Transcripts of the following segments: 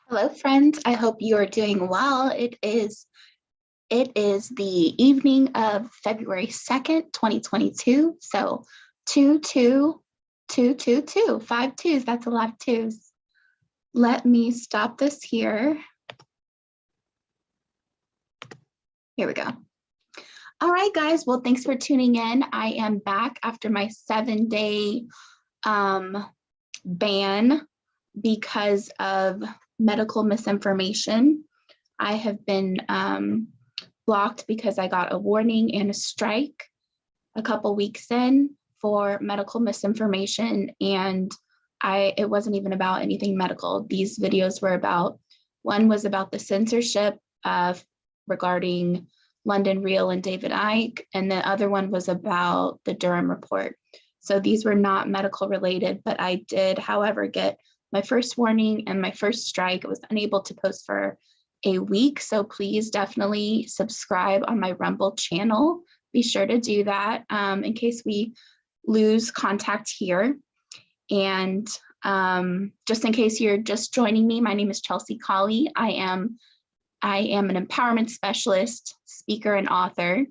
Hello, friends. I hope you are doing well. It is the evening of February 2nd, 2022. So 22222, 5 twos. That's a lot of twos. Let me stop this here. Here we go. All right, guys. Well, thanks for tuning in. I am back after my 7-day ban because of medical misinformation. I have been blocked because I got a warning and a strike a couple weeks in for medical misinformation, and it wasn't even about anything medical. These videos were about, one was about the censorship regarding London Real and David Icke, and the other one was about the Durham report. So these were not medical related, but I did, however, get my first warning and my first strike. I was unable to post for a week, so please definitely subscribe on my Rumble channel. Be sure to do that in case we lose contact here. And just in case you're just joining me, my name is Chelsea Colley. I am an empowerment specialist, speaker, and author,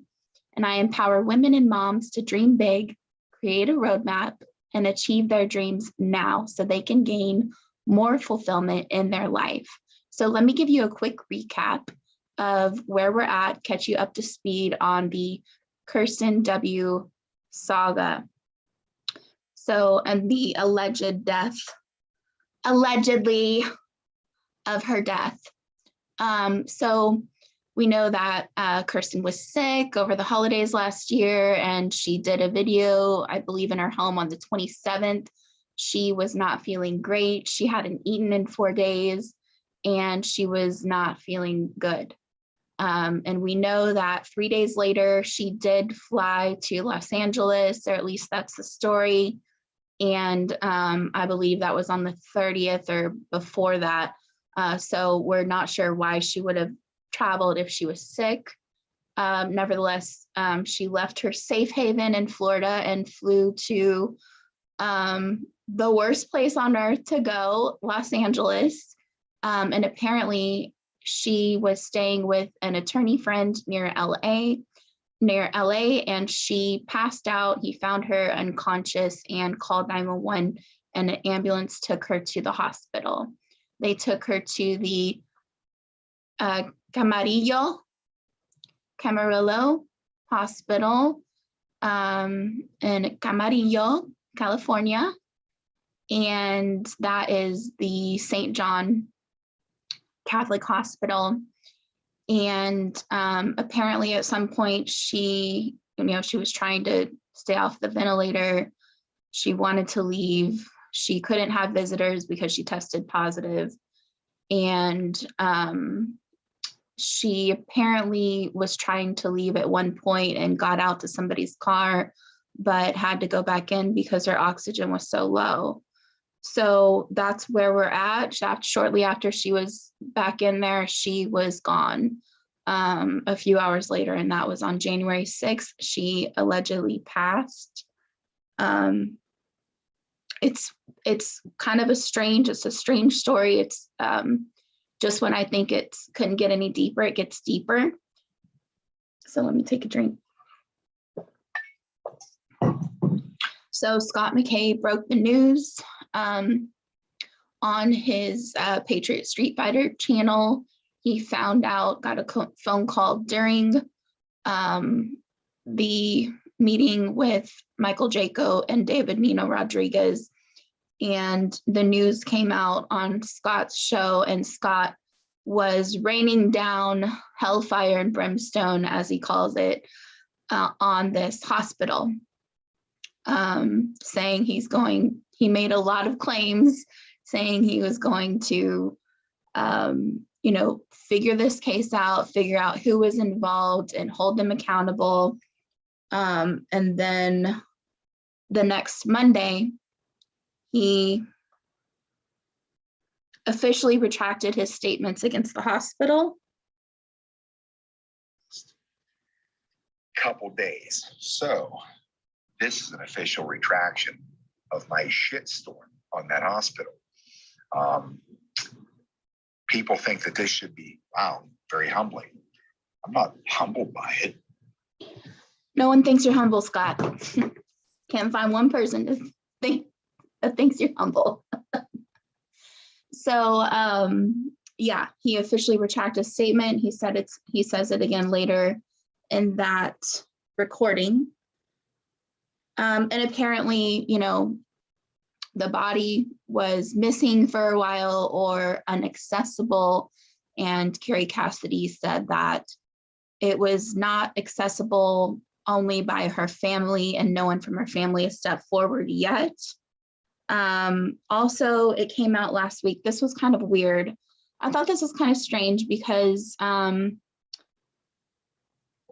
and I empower women and moms to dream big, create a roadmap, and achieve their dreams now so they can gain more fulfillment in their life. So let me give you a quick recap of where we're at, catch you up to speed on the Kirsten W saga. So, and the alleged death, allegedly, of her death. So we know that Kirsten was sick over the holidays last year, and she did a video, I believe, in her home on the 27th. She was not feeling great. She hadn't eaten in 4 days, and she was not feeling good. And we know that 3 days later, she did fly to Los Angeles, or at least that's the story. And I believe that was on the 30th or before that. So we're not sure why she would have traveled if she was sick. Nevertheless, she left her safe haven in Florida and flew to the worst place on earth to go, Los Angeles. And apparently she was staying with an attorney friend near LA, and she passed out. He found her unconscious and called 911, and an ambulance took her to the hospital. They took her to the Camarillo Hospital in Camarillo, California. And that is the St. John Catholic Hospital. And apparently at some point she was trying to stay off the ventilator. She wanted to leave. She couldn't have visitors because she tested positive. And she apparently was trying to leave at one point and got out to somebody's car, but had to go back in because her oxygen was so low. So that's where we're at. Shortly after she was back in there, she was gone a few hours later, and that was on January 6th. She allegedly passed. It's kind of a strange story. It's just when I think it couldn't get any deeper, it gets deeper. So let me take a drink. So Scott McKay broke the news on his Patriot Street Fighter channel. He found out, got a phone call during the meeting with Michael Jaco and David Nino Rodriguez, and the news came out on Scott's show, and Scott was raining down hellfire and brimstone, as he calls it, on this hospital, saying he made a lot of claims, saying he was going to, figure this case out, figure out who was involved and hold them accountable. And then the next Monday, he officially retracted his statements against the hospital. Couple days. So this is an official retraction of my shitstorm on that hospital. people think that this should be, wow, very humbling. I'm not humbled by it. No one thinks you're humble, Scott. Can't find one person that thinks you're humble. So yeah, he officially retracted his statement. He says it again later in that recording. And apparently, you know, the body was missing for a while or inaccessible. And Carrie Cassidy said that it was not accessible only by her family, and no one from her family has stepped forward yet. Also, it came out last week. This was kind of weird. I thought this was kind of strange because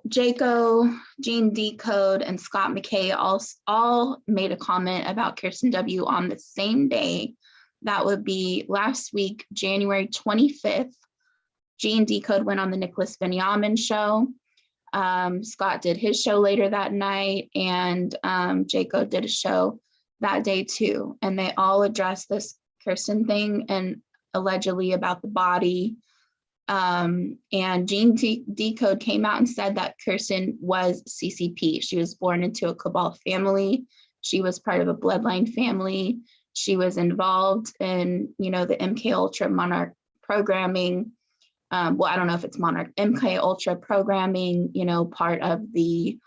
Jaco, Gene Decode, and Scott McKay all made a comment about Kirsten W on the same day. That would be last week, January 25th. Gene Decode went on the Nicholas Benyamin show. Scott did his show later that night, and Jaco did a show that day too. And they all addressed this Kirsten thing and allegedly about the body. And Gene Decode came out and said that Kirsten was CCP. She was born into a cabal family. She was part of a bloodline family. She was involved in, you know, the MK Ultra Monarch programming. Well, I don't know if it's Monarch, MK Ultra programming, you know, part of the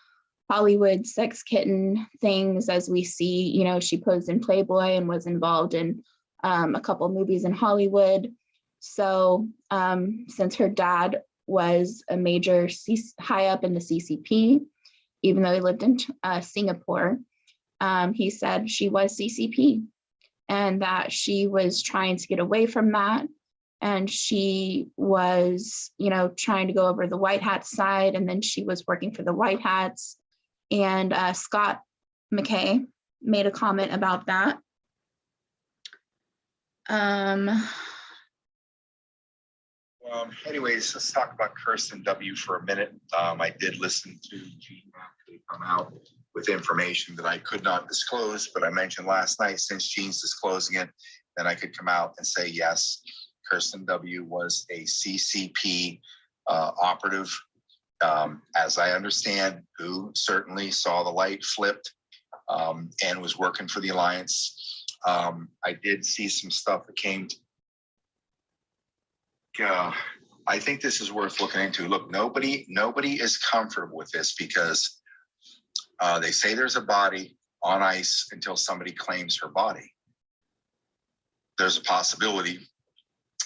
Hollywood sex kitten things, as we see. You know, she posed in Playboy and was involved in a couple movies in Hollywood. So since her dad was a major high up in the CCP, even though he lived in Singapore, he said she was CCP and that she was trying to get away from that. And she was, you know, trying to go over the White Hats side, and then she was working for the White Hats. And Scott McKay made a comment about that. Anyways, let's talk about Kirsten W for a minute. I did listen to Gene actually come out with information that I could not disclose, but I mentioned last night, since Gene's disclosing it, then I could come out and say, yes, Kirsten W was a CCP operative, as I understand, who certainly saw the light flipped and was working for the Alliance. I did see some stuff that came to, I think this is worth looking into. Look, nobody is comfortable with this because they say there's a body on ice until somebody claims her body. There's a possibility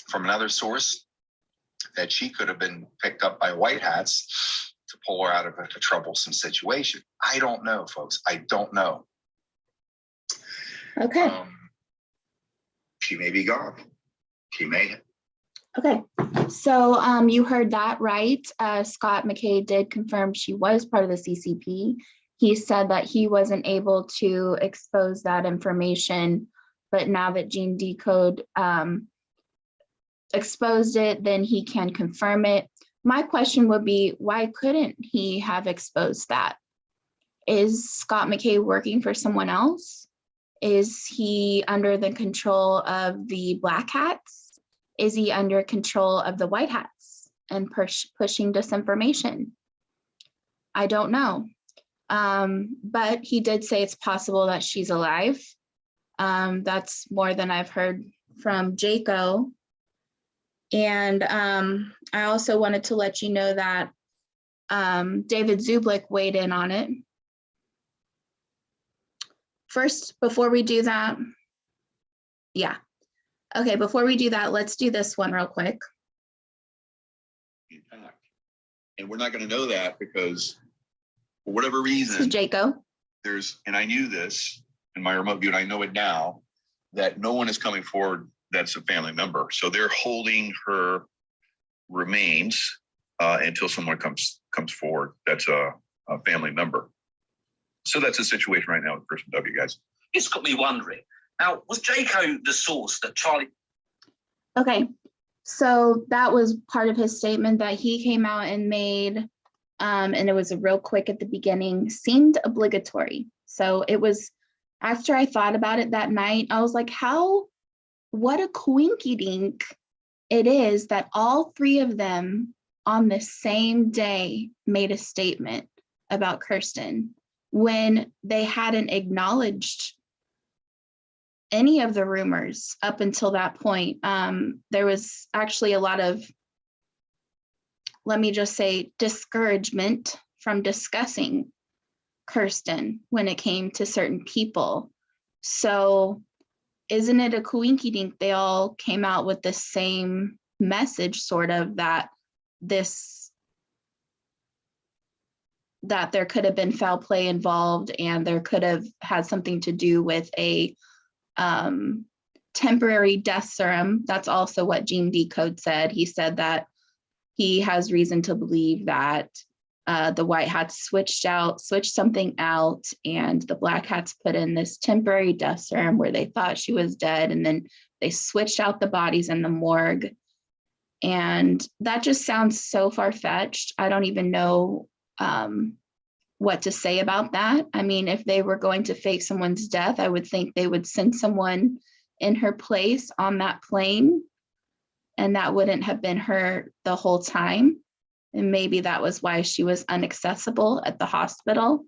from another source that she could have been picked up by White Hats to pull her out of a troublesome situation. I don't know, folks. I don't know. Okay. She may be gone. She may. Okay. So you heard that right. Scott McKay did confirm she was part of the CCP. He said that he wasn't able to expose that information, but now that Gene Decode exposed it, then he can confirm it. My question would be, why couldn't he have exposed that? Is Scott McKay working for someone else? Is he under the control of the Black Hats? Is he under control of the White Hats and pushing disinformation? I don't know. But he did say it's possible that she's alive. That's more than I've heard from Jaco. And I also wanted to let you know that David Zublik weighed in on it. First, before we do that, yeah. Okay, before we do that, let's do this one real quick. And we're not going to know that because for whatever reason, This is Jaco. and I knew this in my remote view, and I know it now, that no one is coming forward that's a family member. So they're holding her remains until someone comes forward that's a family member. So that's the situation right now with Kirsten W, guys. It's got me wondering. Now, was Jaco the source that Charlie? Okay, so that was part of his statement that he came out and made, and it was a real quick at the beginning, seemed obligatory. So it was, after I thought about it that night, I was like, what a coinky dink it is that all three of them on the same day made a statement about Kirsten when they hadn't acknowledged any of the rumors up until that point. There was actually a lot of, let me just say, discouragement from discussing Kirsten when it came to certain people. So isn't it a coinkydink they all came out with the same message, sort of, that there could have been foul play involved and there could have had something to do with a temporary death serum? That's also what Gene Decode said. He said that he has reason to believe that the white hats switched something out, and the black hats put in this temporary death serum where they thought she was dead, and then they switched out the bodies in the morgue. And that just sounds so far-fetched. I don't even know what to say about that. I mean, if they were going to fake someone's death, I would think they would send someone in her place on that plane, and that wouldn't have been her the whole time. And maybe that was why she was inaccessible at the hospital.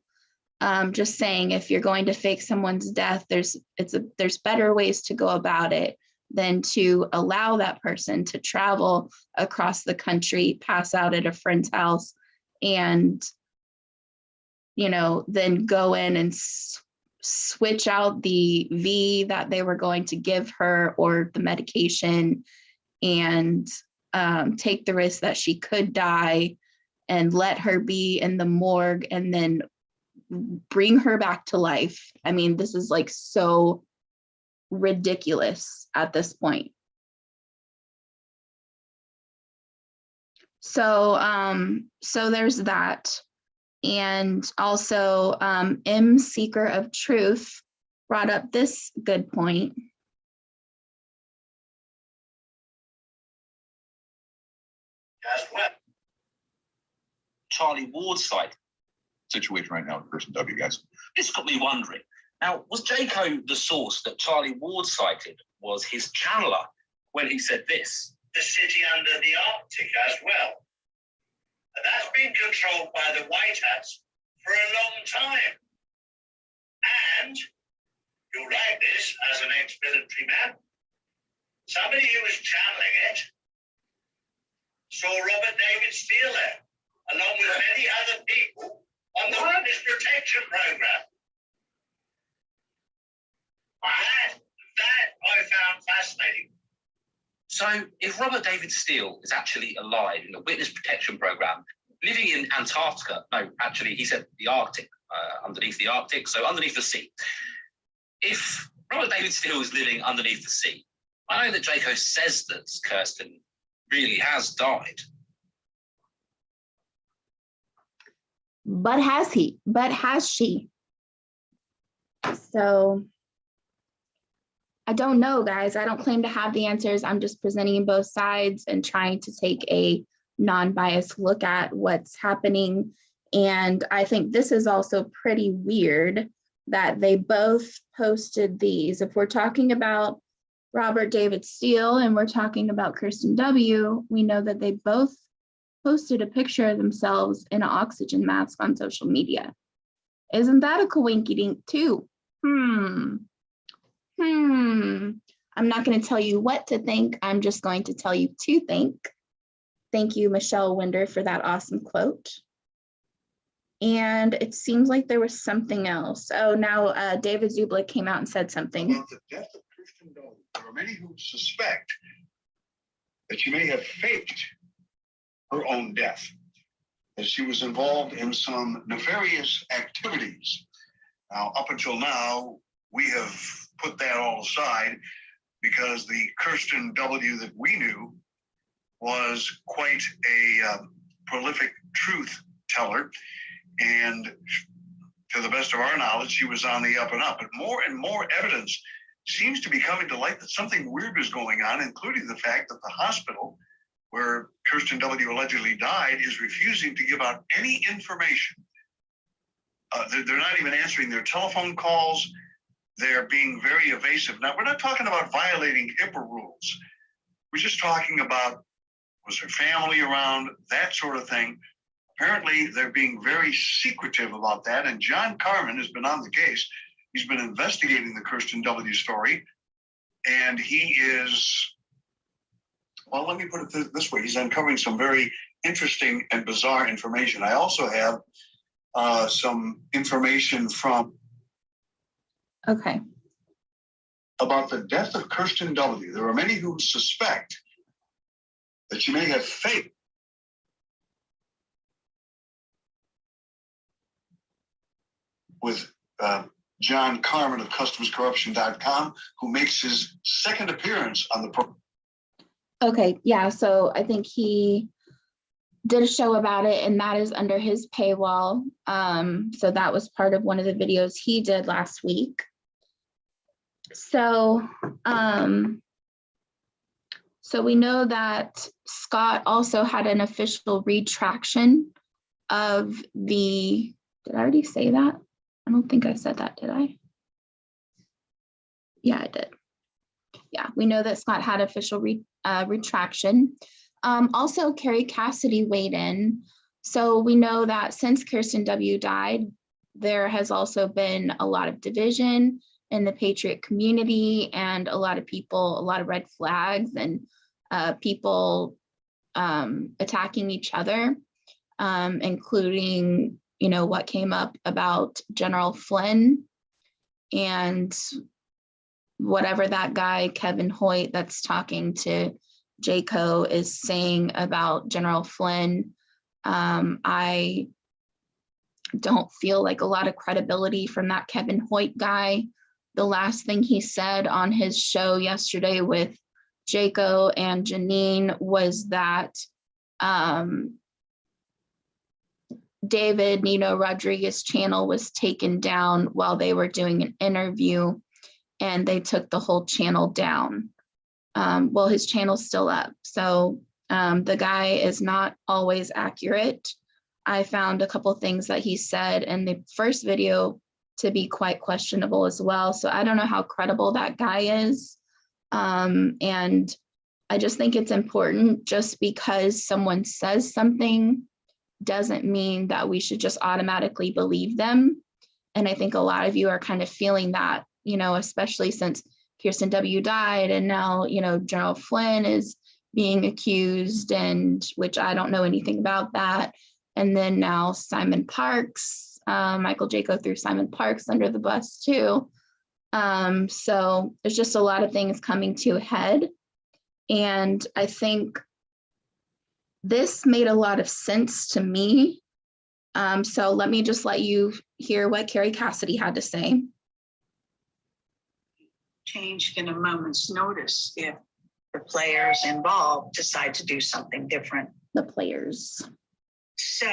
Just saying, if you're going to fake someone's death, there's better ways to go about it than to allow that person to travel across the country, pass out at a friend's house, and then go in and switch out the V that they were going to give her or the medication, and take the risk that she could die, and let her be in the morgue and then bring her back to life. I mean, this is like so ridiculous at this point. So there's that. And also M Seeker of Truth brought up this good point. As well. Charlie Ward's side. Situation right now with Kirsten W, guys. This got me wondering. Now, was Jaco the source that Charlie Ward cited was his channeler when he said this? The city under the Arctic as well. And that's been controlled by the White Hats for a long time. And you'll like this as an ex-military man. Somebody who was channeling it saw Robert David Steele there, along with many other people on the witness protection program. That I found fascinating. So if Robert David Steele is actually alive in the witness protection program, living in Antarctica, no, actually he said the Arctic, underneath the Arctic, so underneath the sea. If Robert David Steele is living underneath the sea, I know that Jaco says that Kirsten really has died. But has he? But has she? So I don't know, guys. I don't claim to have the answers. I'm just presenting both sides and trying to take a non-biased look at what's happening. And I think this is also pretty weird that they both posted these. If we're talking about Robert David Steele and we're talking about Kirsten W, we know that they both posted a picture of themselves in an oxygen mask on social media. Isn't that a coinkydink too? I'm not going to tell you what to think. I'm just going to tell you to think. Thank you, Michelle Winder, for that awesome quote. And it seems like there was something else. Oh, now David Zublik came out and said something. About the death of Kirsten W, there are many who suspect that she may have faked her own death, that she was involved in some nefarious activities. Now, up until now, we have put that all aside because the Kirsten W that we knew was quite a prolific truth teller. And to the best of our knowledge, she was on the up and up. But more and more evidence seems to be coming to light that something weird is going on, including the fact that the hospital where Kirsten W allegedly died is refusing to give out any information. They're not even answering their telephone calls. They're being very evasive. Now, we're not talking about violating HIPAA rules. We're just talking about, was her family around, that sort of thing. Apparently, they're being very secretive about that. And John Carmen has been on the case. He's been investigating the Kirsten W story. And he is, well, let me put it this way. He's uncovering some very interesting and bizarre information. I also have some information from Okay. about the death of Kirsten W. There are many who suspect that she may have faked with John Carmen of CustomsCorruption.com, who makes his second appearance on the program. Okay, yeah, so I think he did a show about it, and that is under his paywall. So that was part of one of the videos he did last week. So, so we know that Scott also had an official retraction of the, did I already say that? I don't think I said that, did I? Yeah, I did. Yeah, we know that Scott had official retraction. Also, Carrie Cassidy weighed in. So we know that since Kirsten W died, there has also been a lot of division in the Patriot community, and a lot of people, a lot of red flags, and people attacking each other, including, you know, what came up about General Flynn and whatever that guy, Kevin Hoyt, that's talking to Jayco is saying about General Flynn. I don't feel like a lot of credibility from that Kevin Hoyt guy. The last thing he said on his show yesterday with Jayco and Janine was that David Nino Rodriguez channel was taken down while they were doing an interview, and they took the whole channel down. Well, his channel's still up. So the guy is not always accurate. I found a couple things that he said in the first video to be quite questionable as well. So I don't know how credible that guy is. And I just think it's important, just because someone says something doesn't mean that we should just automatically believe them. And I think a lot of you are kind of feeling that, you know, especially since Kirsten W died, and now, you know, General Flynn is being accused, and which I don't know anything about that. And then now Simon Parks, Michael Jayco threw Simon Parks under the bus too. So there's just a lot of things coming to a head. And I think this made a lot of sense to me. So let me just let you hear what Carrie Cassidy had to say. Changed in a moment's notice if the players involved decide to do something different. The players. So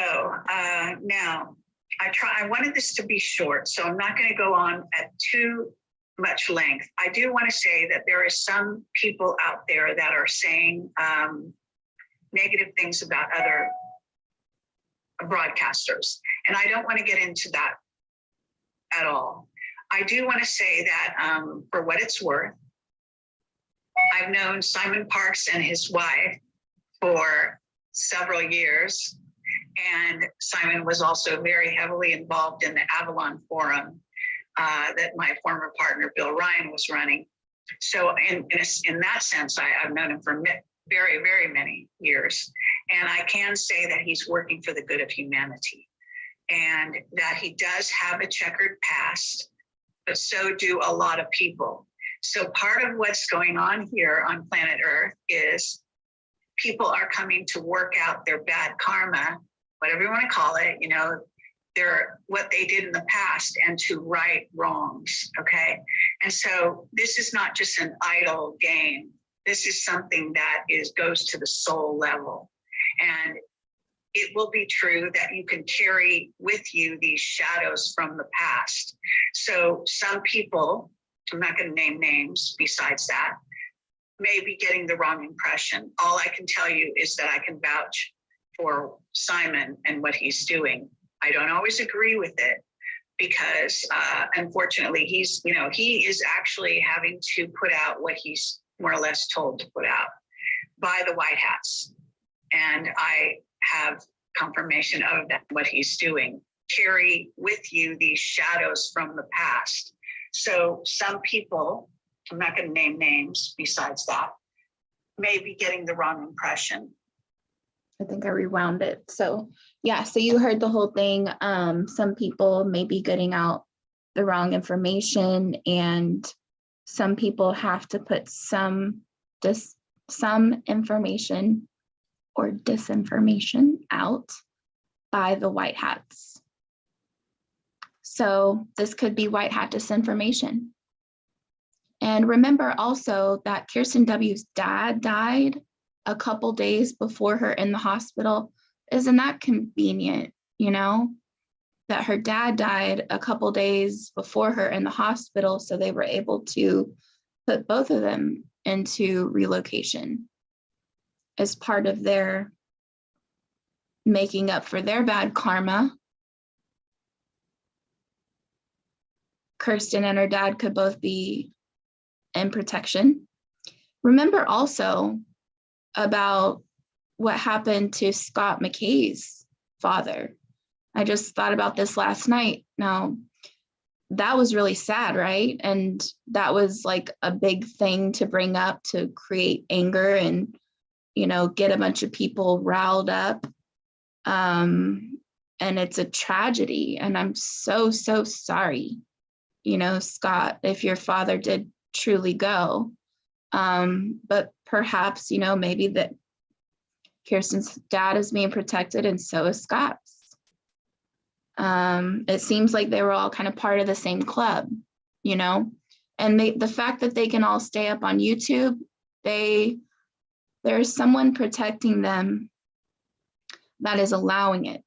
now I wanted this to be short, so I'm not going to go on at too much length. I do want to say that there are some people out there that are saying negative things about other broadcasters, and I don't want to get into that at all. I do want to say that for what it's worth, I've known Simon Parks and his wife for several years, and Simon was also very heavily involved in the Avalon Forum that my former partner Bill Ryan was running. So in that sense, I've known him for very, very many years, and I can say that he's working for the good of humanity, and that he does have a checkered past, but so do a lot of people. So part of what's going on here on planet Earth is people are coming to work out their bad karma, whatever you want to call it, you know, what they did in the past, and to right wrongs, okay? And so this is not just an idle game. This is something that goes to the soul level. And it will be true that you can carry with you these shadows from the past. So some people, I'm not going to name names besides that, may be getting the wrong impression. All I can tell you is that I can vouch for Simon and what he's doing. I don't always agree with it, because unfortunately he is actually having to put out what he's more or less told to put out. by the White Hats. And I have confirmation of that, what he's doing. Carry with you these shadows from the past. So some people, I'm not going to name names besides that, may be getting the wrong impression. I think I rewound it. So yeah, so you heard the whole thing. Some people may be getting out the wrong information, and some people have to put some information or disinformation out by the White Hats. So this could be White Hat disinformation. And remember also that Kirsten W's dad died a couple days before her in the hospital. Isn't that convenient, you know, that her dad died a couple days before her in the hospital, so they were able to put both of them into relocation as part of their making up for their bad karma. Kirsten and her dad could both be in protection. Remember also about what happened to Scott McKay's father. I just thought about this last night. Now, that was really sad, right? And that was like a big thing to bring up to create anger and, you know, get a bunch of people riled up. And it's a tragedy. And I'm so, so sorry, you know, Scott, if your father did truly go. But perhaps, you know, maybe that Kirsten's dad is being protected and so is Scott's. It seems like they were all kind of part of the same club, you know, and the fact that they can all stay up on YouTube, there's someone protecting them that is allowing it.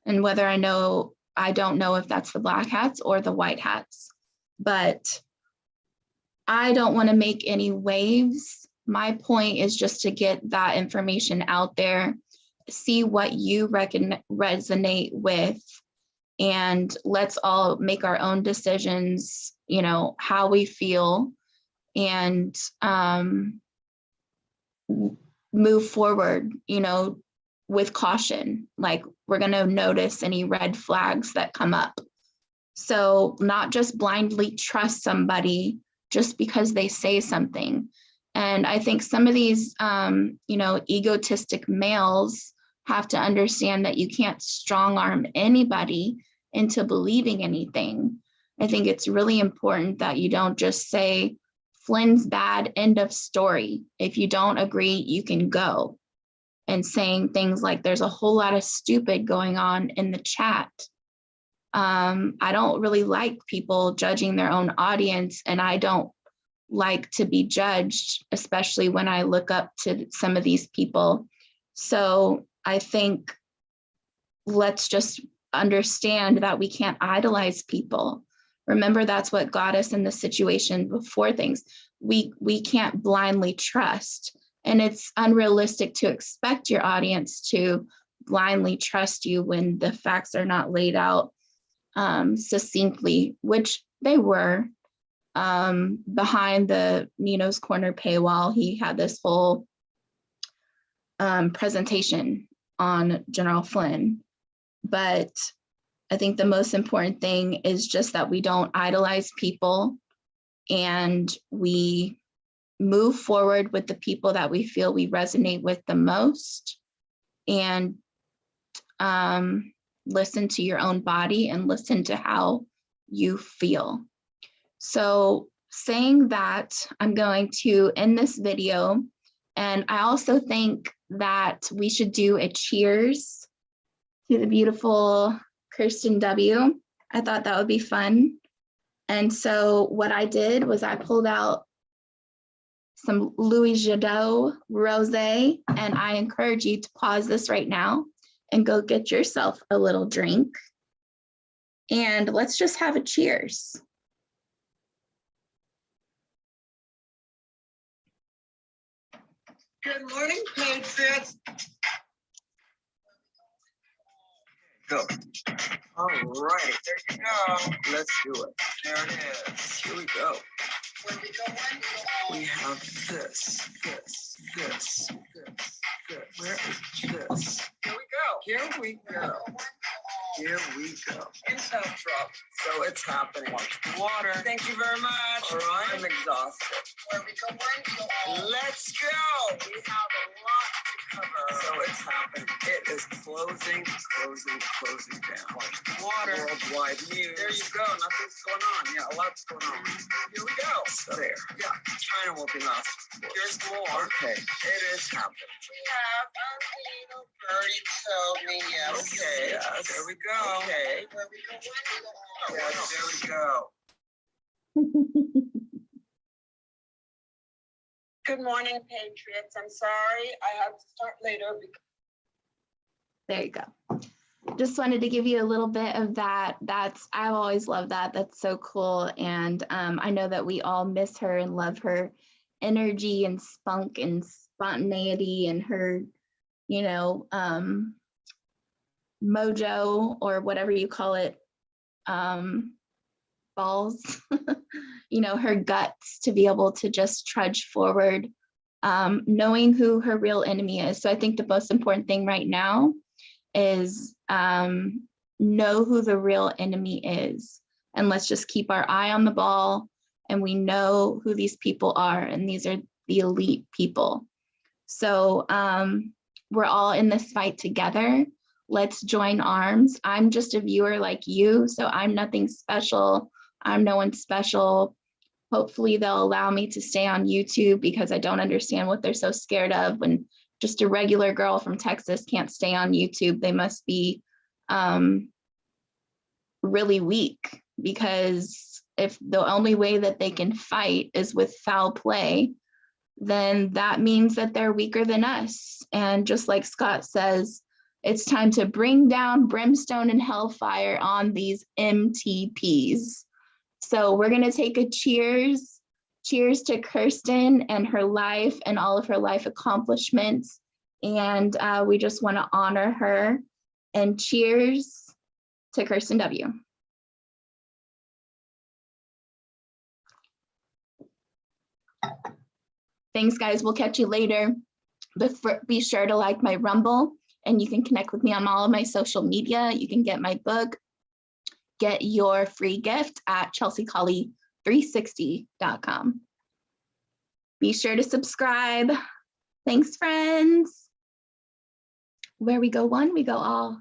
And whether I don't know if that's the Black Hats or the White Hats, but I don't want to make any waves. My point is just to get that information out there, see what you resonate with, and let's all make our own decisions, you know, how we feel, and move forward, you know, with caution. Like, we're going to notice any red flags that come up. So not just blindly trust somebody just because they say something. And I think some of these, you know, egotistic males have to understand that you can't strong arm anybody into believing anything. I think it's really important that you don't just say, Flynn's bad, end of story. If you don't agree, you can go. And saying things like, there's a whole lot of stupid going on in the chat. I don't really like people judging their own audience, and I don't like to be judged, especially when I look up to some of these people. So I think let's just understand that we can't idolize people. Remember, that's what got us in the situation before things. We can't blindly trust. And it's unrealistic to expect your audience to blindly trust you when the facts are not laid out succinctly, which they were. Behind the Nino's Corner paywall, he had this whole presentation on General Flynn. But I think the most important thing is just that we don't idolize people, and we move forward with the people that we feel we resonate with the most, and listen to your own body and listen to how you feel. So saying that, I'm going to end this video. And I also think that we should do a cheers to the beautiful Kirsten W. I thought that would be fun. And so what I did was I pulled out some Louis Jadot Rosé, and I encourage you to pause this right now and go get yourself a little drink. And let's just have a cheers. Good morning, Patriots. Go. All right, there you go. Let's do it. There it is. Here we go. We have this. Where is this? Here we go. Intel drop. So it's happening. Water. Thank you very much. All right. I'm exhausted. Let's go. We have a lot to cover. So it's happening. It is closing down. Water. Worldwide news. There you go. Nothing's going on. Yeah, a lot's going on. Here we go. So there. Yeah. China will be last. Here's more. Okay. It is happening. We have little birdie told me yes. Okay. Yes. There we go. Okay. Where we go. Yes, there we go. Good morning, Patriots. I'm sorry I had to start later because There you go. Just wanted to give you a little bit of that. I've always loved that. That's so cool. And I know that we all miss her and love her energy and spunk and spontaneity and her, you know, mojo or whatever you call it, balls, you know, her guts to be able to just trudge forward, knowing who her real enemy is. So I think the most important thing right now is know who the real enemy is. And let's just keep our eye on the ball, and we know who these people are, and these are the elite people. So we're all in this fight together. Let's join arms. I'm just a viewer like you, so I'm nothing special. I'm no one special. Hopefully they'll allow me to stay on YouTube, because I don't understand what they're so scared of when just a regular girl from Texas can't stay on YouTube. They must be really weak, because if the only way that they can fight is with foul play, then that means that they're weaker than us. And just like Scott says, it's time to bring down brimstone and hellfire on these MTPs. So we're going to take a cheers. Cheers to Kirsten and her life and all of her life accomplishments. And we just want to honor her. And cheers to Kirsten W. Thanks, guys. We'll catch you later. Be sure to like my Rumble, and you can connect with me on all of my social media. You can get my book, get your free gift at chelseacollie360.com. Be sure to subscribe. Thanks, friends. Where we go one, we go all.